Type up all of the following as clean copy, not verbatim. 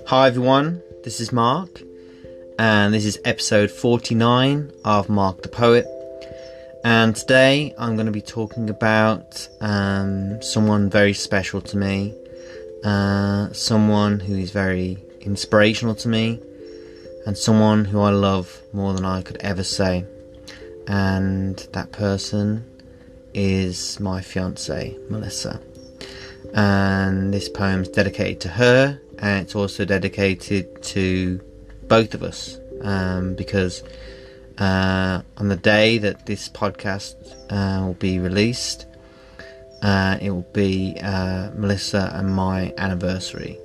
Hi everyone, this is Mark, and this is episode 49 of Mark the Poet. And today I'm going to be talking about someone very special to me, someone who is very inspirational to me, and someone who I love more than I could ever say. And that person is my fiancée, Melissa. And this poem's dedicated to her, and it's also dedicated to both of us, because on the day that this podcast will be released, it will be Melissa and my anniversary.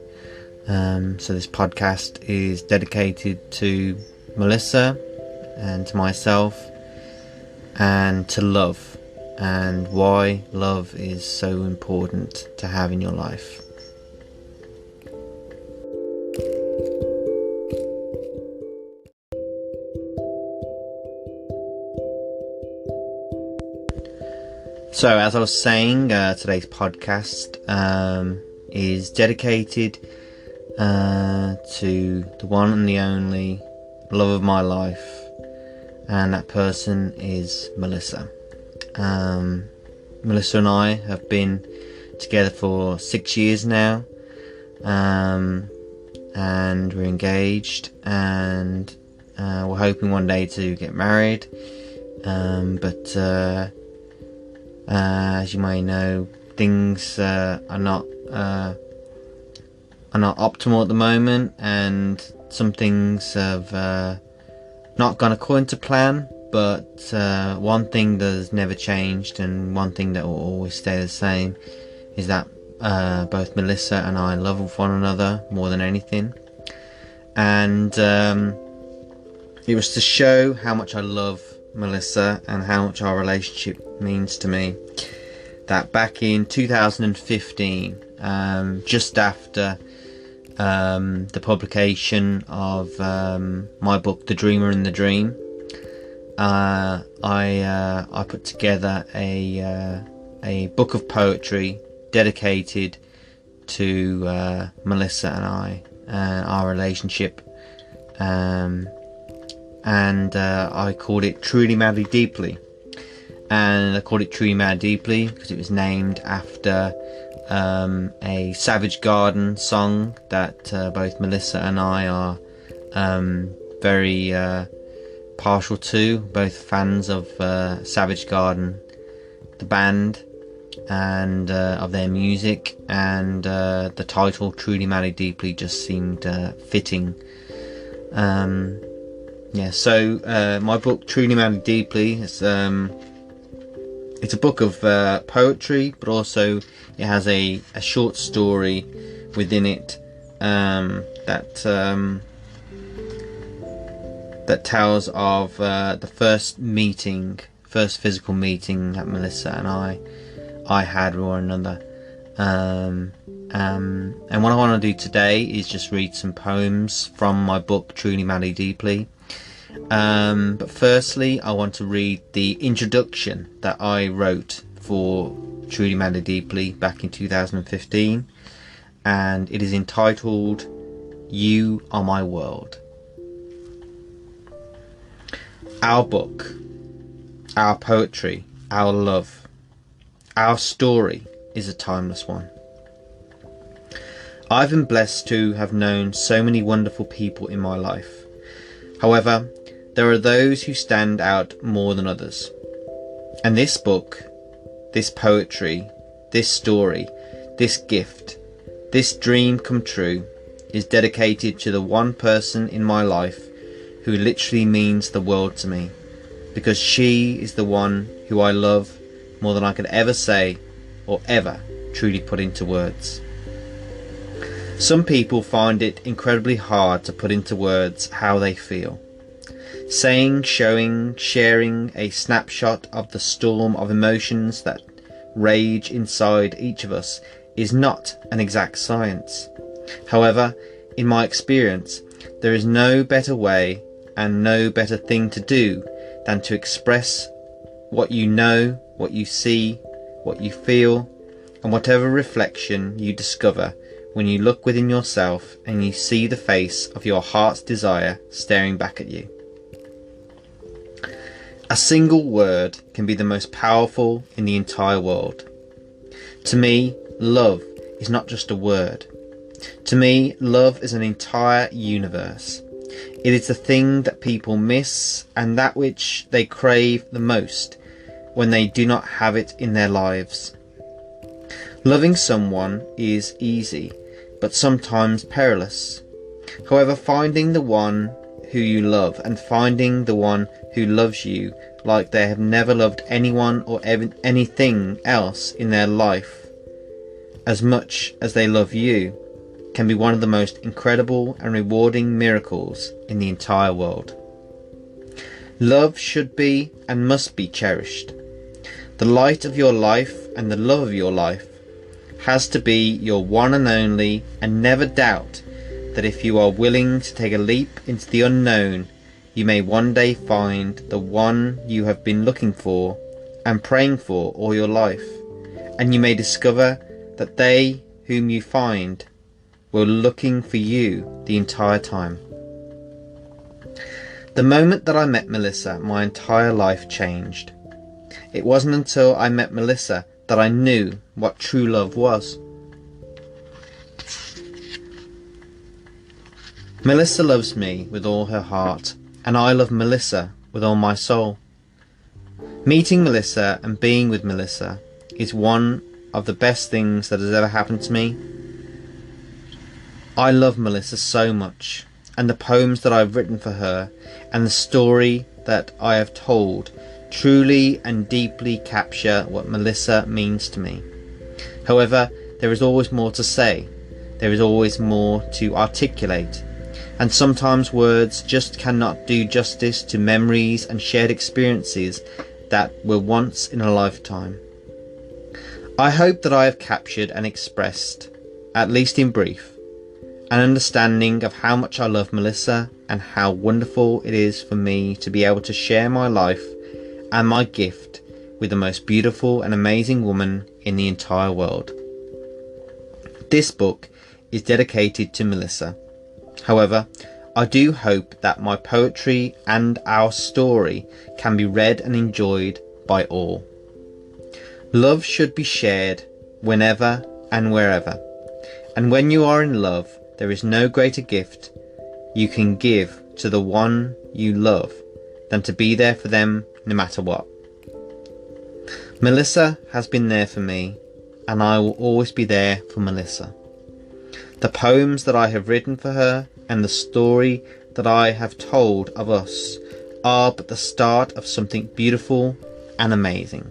So this podcast is dedicated to Melissa and to myself and to love, and why love is so important to have in your life. So, as I was saying, today's podcast is dedicated to the one and the only love of my life, and that person is Melissa. Melissa and I have been together for 6 years now, and we're engaged, and we're hoping one day to get married, but as you may know, things are not optimal at the moment, and some things have not gone according to plan. But one thing that has never changed, and one thing that will always stay the same, is that both Melissa and I love one another more than anything. And it was to show how much I love Melissa and how much our relationship means to me, that back in 2015, just after the publication of my book The Dreamer in the Dream, I put together a book of poetry dedicated to Melissa and I and our relationship, and I called it Truly Madly Deeply. And I called it Truly Madly Deeply because it was named after a Savage Garden song that both Melissa and I are very partial to, both fans of Savage Garden, the band, and of their music, and the title Truly Madly Deeply just seemed fitting. So my book Truly Madly Deeply is it's a book of poetry, but also it has a short story within it that tells of the first physical meeting that Melissa and I had with one another. And what I want to do today is just read some poems from my book Truly Madly Deeply. But firstly, I want to read the introduction that I wrote for Truly Madly Deeply back in 2015, and it is entitled You Are My World. Our book, our poetry, our love, our story is a timeless one. I've been blessed to have known so many wonderful people in my life. However, there are those who stand out more than others. And this book, this poetry, this story, this gift, this dream come true is dedicated to the one person in my life who literally means the world to me, because she is the one who I love more than I could ever say or ever truly put into words. Some people find it incredibly hard to put into words how they feel. Saying, showing, sharing a snapshot of the storm of emotions that rage inside each of us is not an exact science. However, in my experience, there is no better way and no better thing to do than to express what you know, what you see, what you feel, and whatever reflection you discover when you look within yourself and you see the face of your heart's desire staring back at you. A single word can be the most powerful in the entire world. To me, love is not just a word. To me, love is an entire universe. It is the thing that people miss and that which they crave the most when they do not have it in their lives. Loving someone is easy, but sometimes perilous. However, finding the one who you love and finding the one who loves you like they have never loved anyone or anything else in their life as much as they love you can be one of the most incredible and rewarding miracles in the entire world. Love should be and must be cherished. The light of your life and the love of your life has to be your one and only, and never doubt that if you are willing to take a leap into the unknown, you may one day find the one you have been looking for and praying for all your life, and you may discover that they whom you find were looking for you the entire time. The moment that I met Melissa, my entire life changed. It wasn't until I met Melissa that I knew what true love was. Melissa loves me with all her heart, and I love Melissa with all my soul. Meeting Melissa and being with Melissa is one of the best things that has ever happened to me. I love Melissa so much, and the poems that I've written for her and the story that I have told truly and deeply capture what Melissa means to me. However, there is always more to say. There is always more to articulate. And sometimes words just cannot do justice to memories and shared experiences that were once in a lifetime. I hope that I have captured and expressed, at least in brief, an understanding of how much I love Melissa and how wonderful it is for me to be able to share my life and my gift with the most beautiful and amazing woman in the entire world. This book is dedicated to Melissa. However, I do hope that my poetry and our story can be read and enjoyed by all. Love should be shared whenever and wherever. And when you are in love, there is no greater gift you can give to the one you love than to be there for them no matter what. Melissa has been there for me, and I will always be there for Melissa. The poems that I have written for her and the story that I have told of us are but the start of something beautiful and amazing.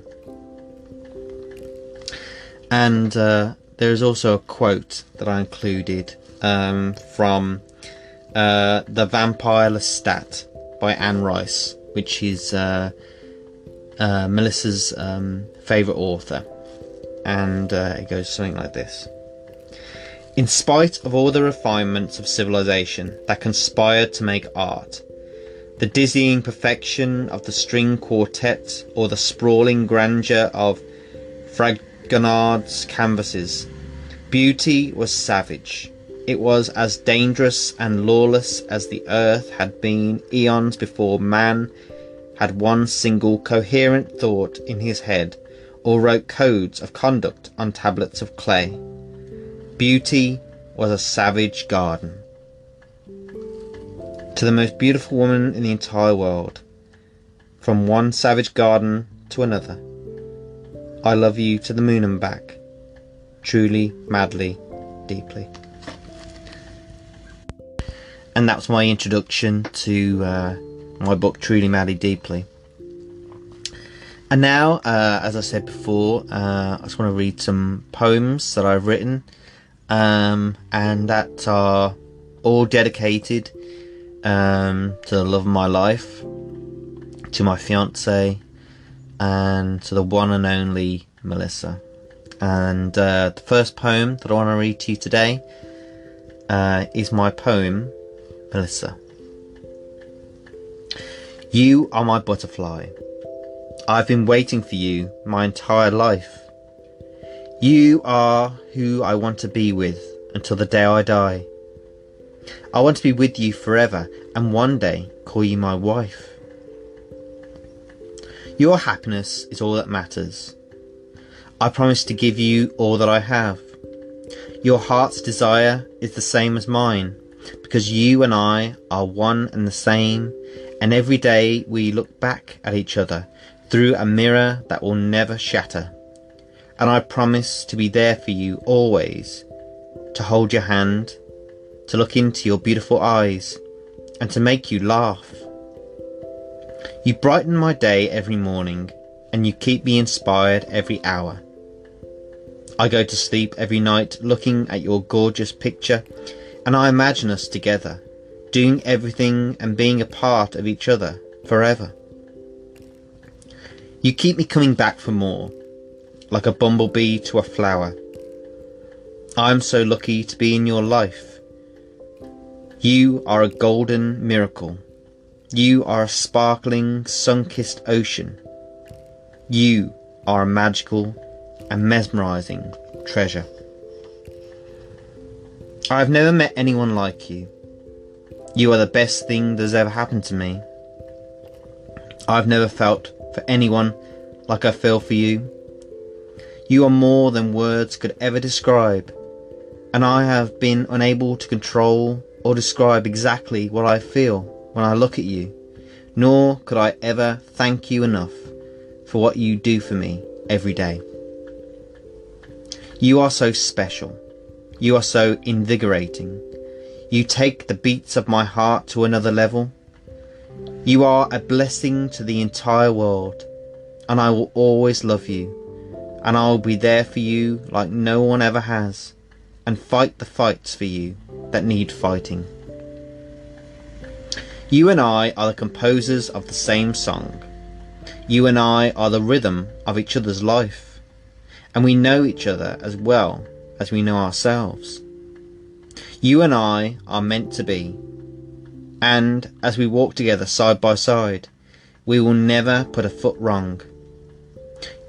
And there is also a quote that I included from The Vampire Lestat by Anne Rice, which is Melissa's favourite author. And it goes something like this. In spite of all the refinements of civilization that conspired to make art, the dizzying perfection of the string quartet or the sprawling grandeur of Fragonard's canvases, beauty was savage. It was as dangerous and lawless as the earth had been eons before man had one single coherent thought in his head or wrote codes of conduct on tablets of clay. Beauty was a savage garden. To the most beautiful woman in the entire world, from one savage garden to another, I love you to the moon and back, truly, madly, deeply. And that's my introduction to my book, Truly, Madly, Deeply. And now, as I said before, I just want to read some poems that I've written, and that are all dedicated to the love of my life, to my fiance, and to the one and only Melissa. And the first poem that I want to read to you today is my poem, Melissa. You are my butterfly. I've been waiting for you my entire life. You are who I want to be with until the day I die. I want to be with you forever and one day call you my wife. Your happiness is all that matters. I promise to give you all that I have. Your heart's desire is the same as mine, because you and I are one and the same, and every day we look back at each other through a mirror that will never shatter. And I promise to be there for you always, to hold your hand, to look into your beautiful eyes, and to make you laugh. You brighten my day every morning, and you keep me inspired every hour. I go to sleep every night looking at your gorgeous picture, and I imagine us together, doing everything and being a part of each other forever. You keep me coming back for more, like a bumblebee to a flower. I'm so lucky to be in your life. You are a golden miracle. You are a sparkling, sun-kissed ocean. You are a magical and mesmerizing treasure. I've never met anyone like you. You are the best thing that's ever happened to me. I've never felt for anyone like I feel for you. You are more than words could ever describe, and I have been unable to control or describe exactly what I feel when I look at you, nor could I ever thank you enough for what you do for me every day. You are so special. You are so invigorating. You take the beats of my heart to another level. You are a blessing to the entire world, and I will always love you, and I will be there for you like no one ever has, and fight the fights for you that need fighting. You and I are the composers of the same song. You and I are the rhythm of each other's life, and we know each other as well as we know ourselves. You and I are meant to be, and as we walk together side by side, we will never put a foot wrong.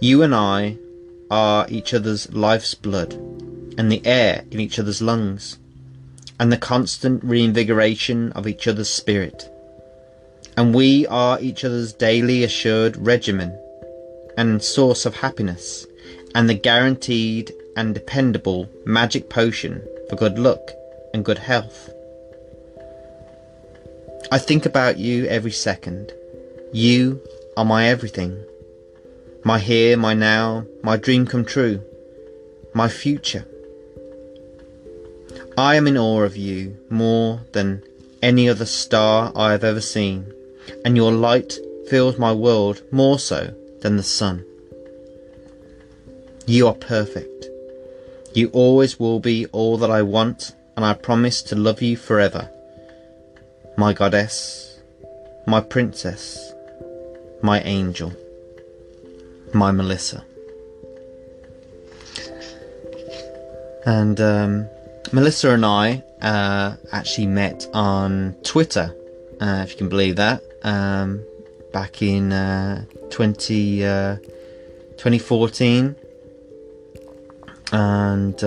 You and I are each other's life's blood, and the air in each other's lungs, and the constant reinvigoration of each other's spirit. And we are each other's daily assured regimen and source of happiness, and the guaranteed and dependable magic potion for good luck and good health. I think about you every second. You are my everything. My here, my now, my dream come true, my future. I am in awe of you more than any other star I have ever seen, and your light fills my world more so than the sun. You are perfect. You always will be all that I want, and I promise to love you forever. My goddess, my princess, my angel, my Melissa. And Melissa and I actually met on Twitter, if you can believe that, back in 2014. And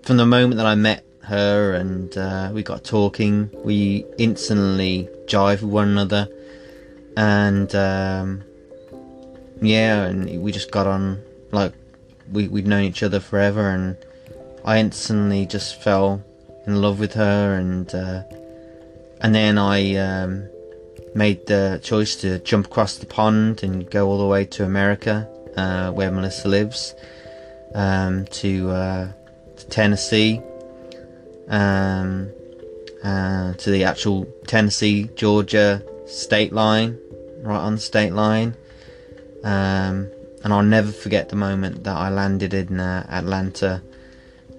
from the moment that I met her and we got talking, we instantly jived with one another, and and we just got on like we'd known each other forever, and I instantly just fell in love with her, and then I made the choice to jump across the pond and go all the way to America, where Melissa lives, to Tennessee, to the actual Tennessee-Georgia state line, right on the state line. And I'll never forget the moment that I landed in Atlanta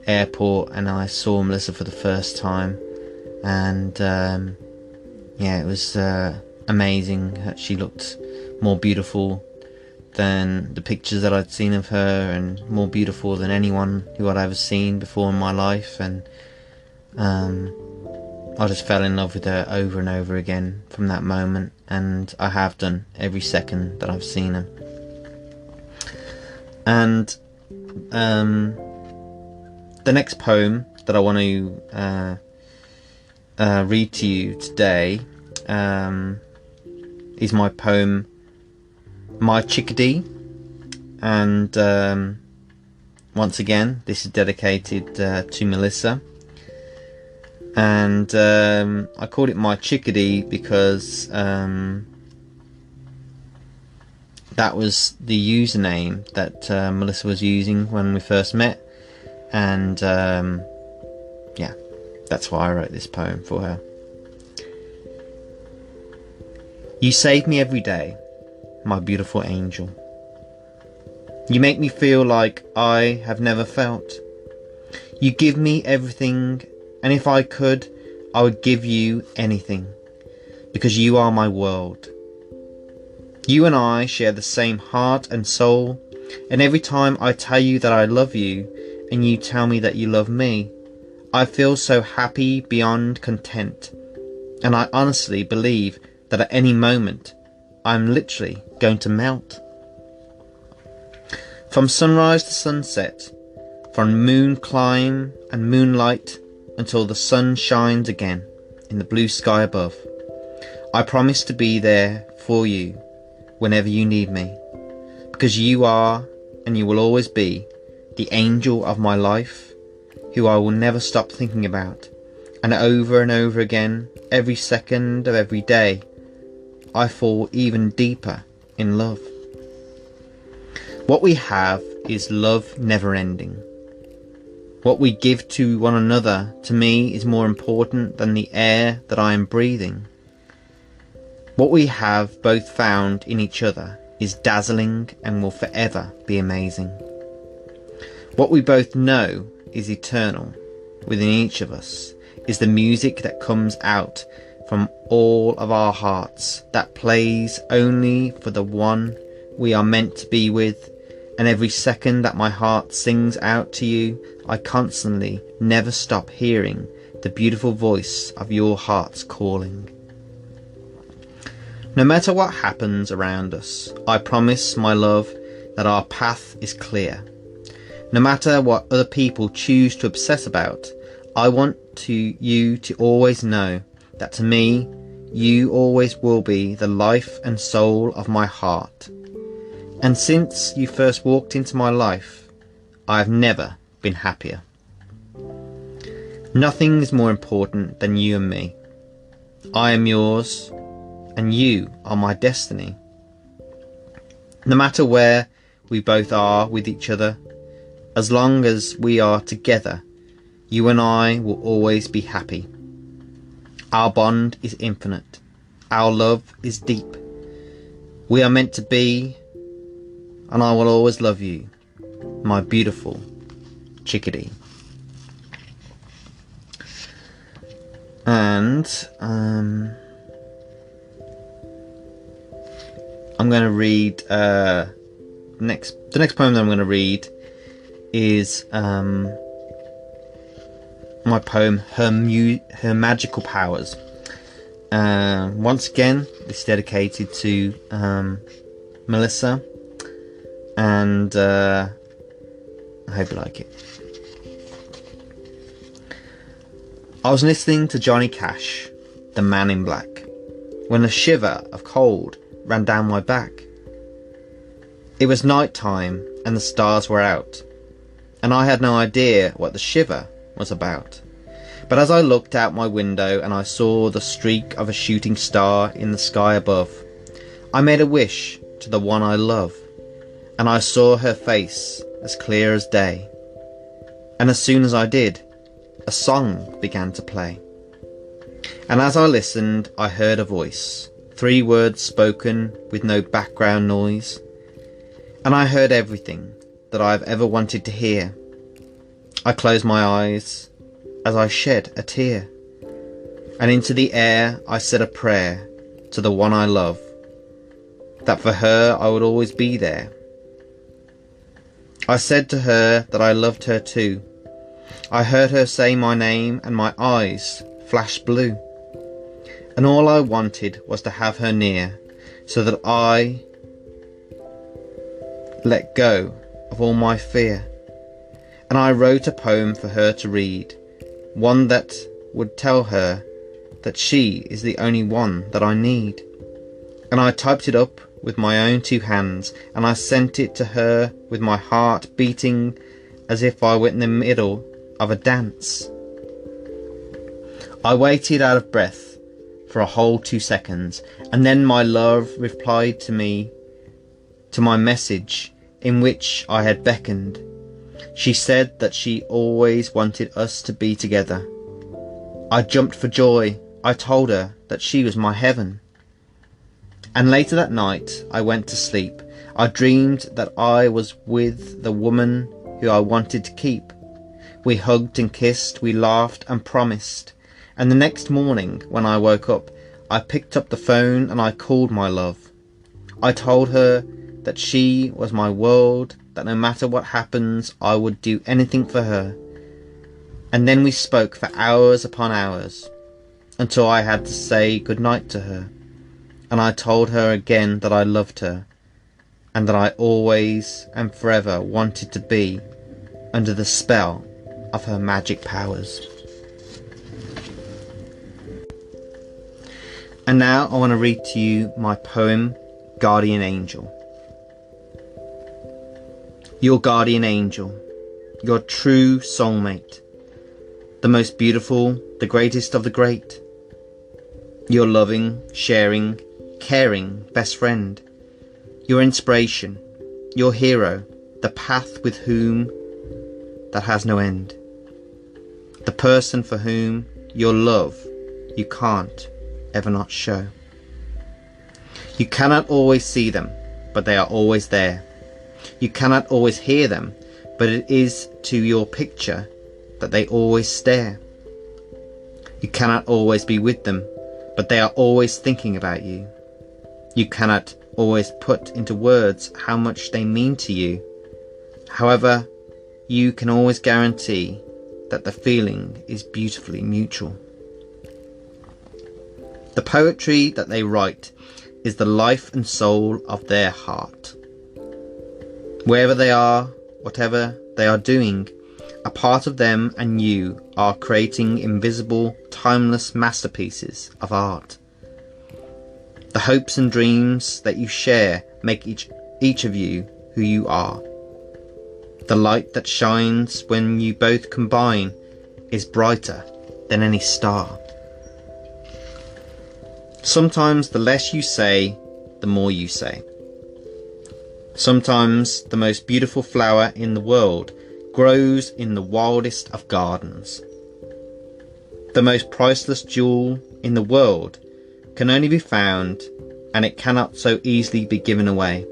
airport and I saw Melissa for the first time, and it was amazing. She looked more beautiful than the pictures that I'd seen of her, and more beautiful than anyone who I'd ever seen before in my life, and I just fell in love with her over and over again from that moment, and I have done every second that I've seen her. And The next poem that I want to read to you today is my poem My Chickadee, and once again this is dedicated to Melissa, and I called it My Chickadee because that was the username that Melissa was using when we first met, and yeah, that's why I wrote this poem for her. You save me every day, my beautiful angel. You make me feel like I have never felt. You give me everything, and if I could, I would give you anything, because you are my world. You and I share the same heart and soul, and every time I tell you that I love you, and you tell me that you love me, I feel so happy beyond content, and I honestly believe that at any moment I'm literally going to melt. From sunrise to sunset, from moon climb and moonlight until the sun shines again in the blue sky above, I promise to be there for you whenever you need me, because you are and you will always be the angel of my life, who I will never stop thinking about, and over again, every second of every day, I fall even deeper in love. What we have is love never ending. What we give to one another, to me, is more important than the air that I am breathing. What we have both found in each other is dazzling and will forever be amazing. What we both know is eternal within each of us is the music that comes out from all of our hearts, that plays only for the one we are meant to be with, and every second that my heart sings out to you, I constantly never stop hearing the beautiful voice of your heart's calling. No matter what happens around us, I promise, my love, that our path is clear. No matter what other people choose to obsess about, I want you to always know that to me, you always will be the life and soul of my heart. And since you first walked into my life, I have never been happier. Nothing is more important than you and me. I am yours, and you are my destiny. No matter where we both are with each other, as long as we are together, you and I will always be happy. Our bond is infinite. Our love is deep. We are meant to be, and I will always love you, my beautiful chickadee. And I'm going to read the next poem that I'm going to read is my poem Her Magical Powers. Once again, this is dedicated to Melissa, and I hope you like it. I was listening to Johnny Cash, The Man in Black, when a shiver of cold ran down my back. It was night time and the stars were out, and I had no idea what the shiver was about. But as I looked out my window and I saw the streak of a shooting star in the sky above, I made a wish to the one I love, and I saw her face as clear as day. And as soon as I did, a song began to play. And as I listened, I heard a voice, 3 words spoken with no background noise. And I heard everything that I've ever wanted to hear. I closed my eyes as I shed a tear, and into the air I said a prayer to the one I love, that for her I would always be there. I said to her that I loved her too. I heard her say my name and my eyes flashed blue. And all I wanted was to have her near, so that I let go of all my fear. and I wrote a poem for her to read, one that would tell her that she is the only one that I need. And I typed it up with my own 2 hands, and I sent it to her with my heart beating as if I were in the middle of a dance. I waited out of breath for a whole 2 seconds, and then my love replied to my message in which I had beckoned. She said that she always wanted us to be together. I jumped for joy. I told her that she was my heaven. And later that night I went to sleep. I dreamed that I was with the woman who I wanted to keep. We hugged and kissed, we laughed and promised. And the next morning when I woke up, I picked up the phone and I called my love. I told her that she was my world, that no matter what happens, I would do anything for her. And then we spoke for hours upon hours, until I had to say goodnight to her. And I told her again that I loved her, and that I always and forever wanted to be under the spell of her magic powers. And now I want to read to you my poem, Guardian Angel. Your guardian angel, your true soulmate, the most beautiful, the greatest of the great, your loving, sharing, caring best friend, your inspiration, your hero, the path with whom that has no end, the person for whom your love you can't ever not show. You cannot always see them, but they are always there. You cannot always hear them, but it is to your picture that they always stare. You cannot always be with them, but they are always thinking about you. You cannot always put into words how much they mean to you. However, you can always guarantee that the feeling is beautifully mutual. The poetry that they write is the life and soul of their heart. Wherever they are, whatever they are doing, a part of them and you are creating invisible, timeless masterpieces of art. The hopes and dreams that you share make each of you who you are. The light that shines when you both combine is brighter than any star. Sometimes the less you say, the more you say. Sometimes the most beautiful flower in the world grows in the wildest of gardens. The most priceless jewel in the world can only be found, and it cannot so easily be given away.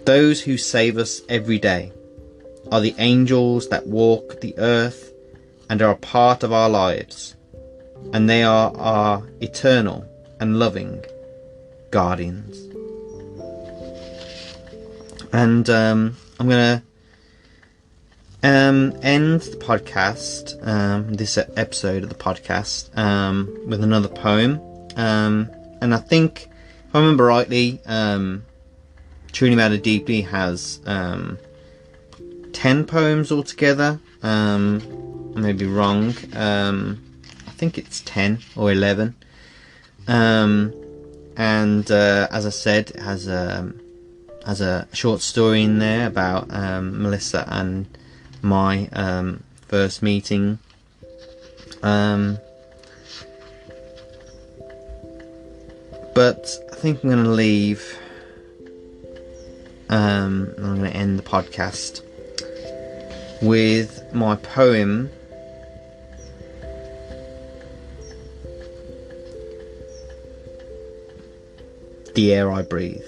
Those who save us every day are the angels that walk the earth and are a part of our lives, and they are our eternal and loving guardians. And I'm going to end the podcast, this episode of the podcast, with another poem. And I think, if I remember rightly, Truly Matter Deeply has 10 poems altogether. I may be wrong. I think it's 10 or 11. And as I said, it has a short story in there about Melissa and my first meeting. But I think I'm going to leave. I'm going to end the podcast with my poem, The Air I Breathe.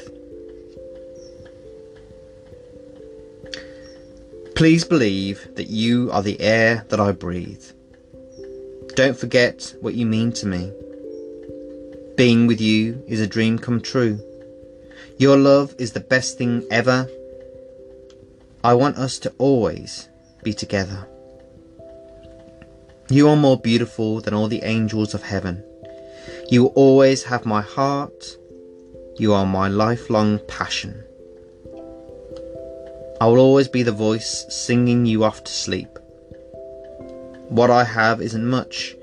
Please believe that you are the air that I breathe. Don't forget what you mean to me. Being with you is a dream come true. Your love is the best thing ever. I want us to always be together. You are more beautiful than all the angels of heaven. You will always have my heart. You are my lifelong passion. I will always be the voice singing you off to sleep. What I have isn't much,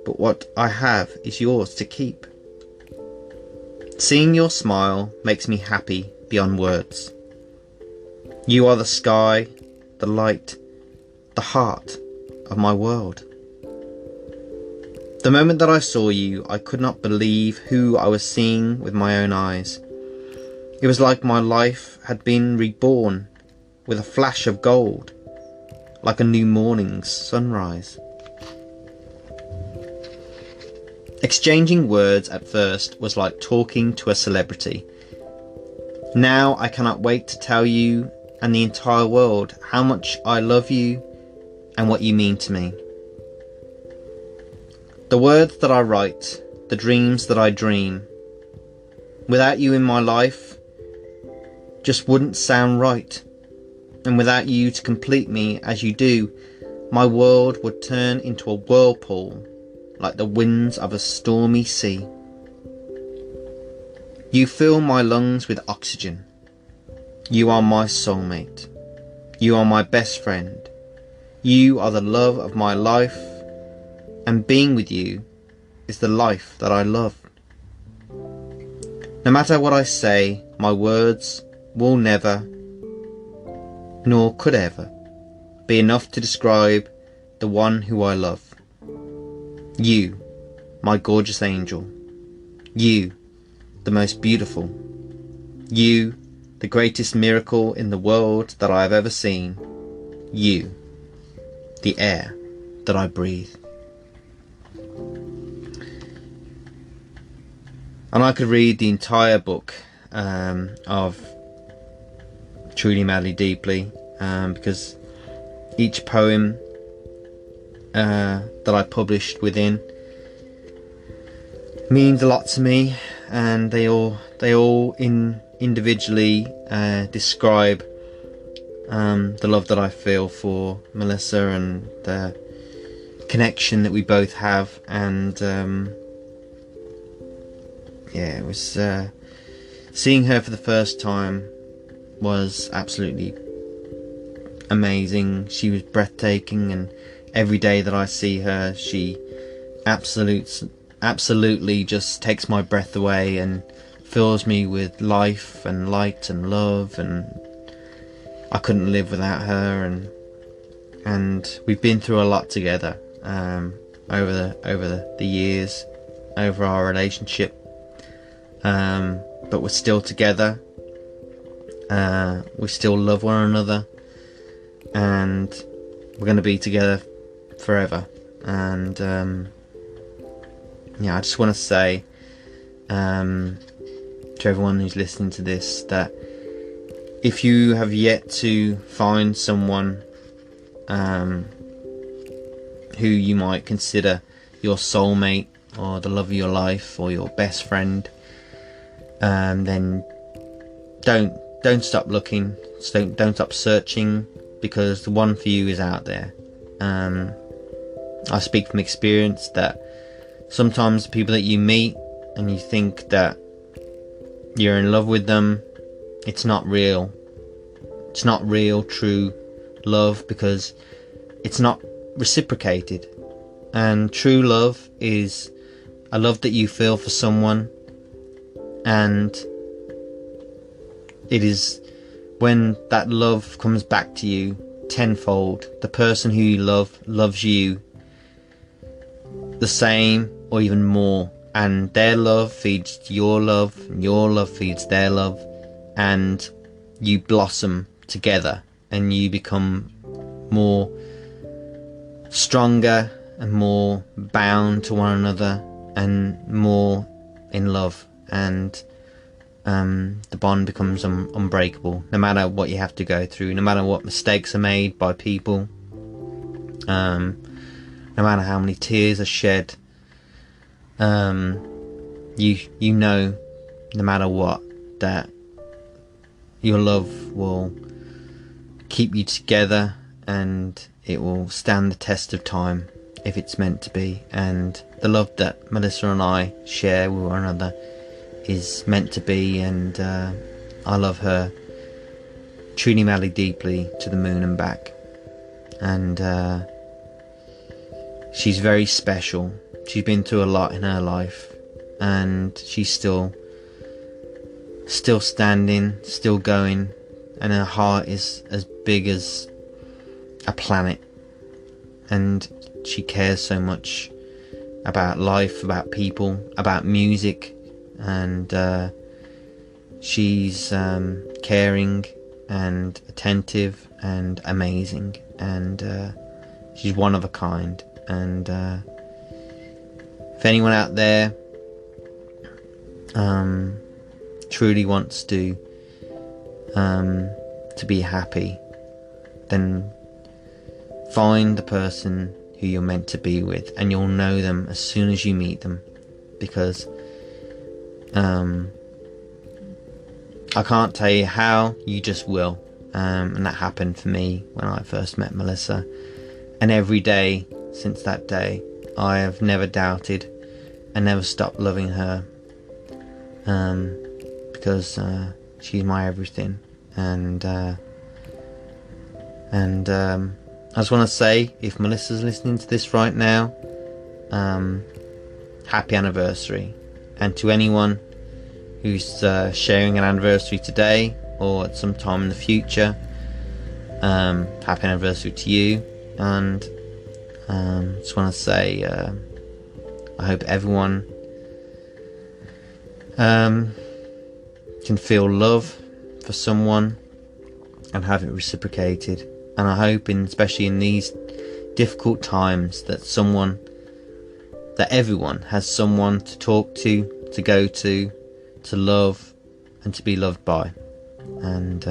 but what I have is yours to keep. Seeing your smile makes me happy beyond words. You are the sky, the light, the heart of my world. The moment that I saw you, I could not believe who I was seeing with my own eyes. It was like my life had been reborn with a flash of gold, like a new morning's sunrise. Exchanging words at first was like talking to a celebrity. Now I cannot wait to tell you and the entire world how much I love you and what you mean to me. The words that I write, the dreams that I dream, without you in my life, just wouldn't sound right. And without you to complete me as you do, my world would turn into a whirlpool, like the winds of a stormy sea. You fill my lungs with oxygen. You are my soulmate. You are my best friend. You are the love of my life, and being with you is the life that I love. No matter what I say, my words will never, nor could ever, be enough to describe the one who I love. You, my gorgeous angel. You, the most beautiful. You, the greatest miracle in the world that I have ever seen. You, the air that I breathe. And I could read the entire book of Truly Madly Deeply, because each poem that I published within means a lot to me, and they all individually describe the love that I feel for Melissa and the connection that we both have. And yeah, it was seeing her for the first time was absolutely amazing. She was breathtaking, and every day that I see her, she absolutely just takes my breath away and fills me with life and light and love, and I couldn't live without her. And we've been through a lot together over the years, over our relationship, but we're still together. We still love one another, and we're going to be together forever. And yeah, I just want to say to everyone who's listening to this that if you have yet to find someone who you might consider your soulmate or the love of your life or your best friend, then don't stop looking, don't stop searching, because the one for you is out there. I speak from experience that sometimes the people that you meet and you think that you're in love with them, it's not real. It's not real, true love, because it's not reciprocated. And true love is a love that you feel for someone, and it is when that love comes back to you tenfold. The person who you love loves you the same or even more, and their love feeds your love, and your love feeds their love, and you blossom together, and you become more stronger and more bound to one another and more in love, and the bond becomes unbreakable, no matter what you have to go through, no matter what mistakes are made by people, no matter how many tears are shed. You know, no matter what, that your love will keep you together, and it will stand the test of time if it's meant to be. And the love that Melissa and I share with one another is meant to be, and I love her truly, madly, deeply to the moon and back. And she's very special. She's been through a lot in her life, and she's still standing, still going, and her heart is as big as a planet. And she cares so much about life, about people, about music, and she's caring and attentive and amazing, and she's one of a kind. And if anyone out there truly wants to be happy, then find the person who you're meant to be with, and you'll know them as soon as you meet them. Because I can't tell you how, you just will. And that happened for me when I first met Melissa, and every day since that day I have never doubted and never stopped loving her, because she's my everything. And I just want to say, if Melissa's listening to this right now, happy anniversary. And to anyone who's sharing an anniversary today or at some time in the future, happy anniversary to you. And just want to say, I hope everyone can feel love for someone and have it reciprocated. And I hope, especially in these difficult times, that everyone has someone to talk to go to love, and to be loved by. And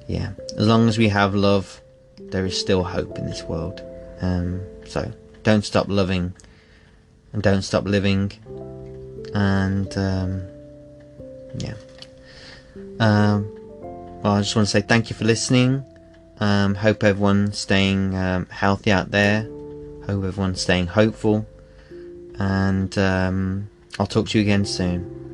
yeah, as long as we have love, there is still hope in this world. So don't stop loving, and don't stop living. And yeah, well, I just want to say thank you for listening. Hope everyone's staying healthy out there. Hope everyone's staying hopeful. And I'll talk to you again soon.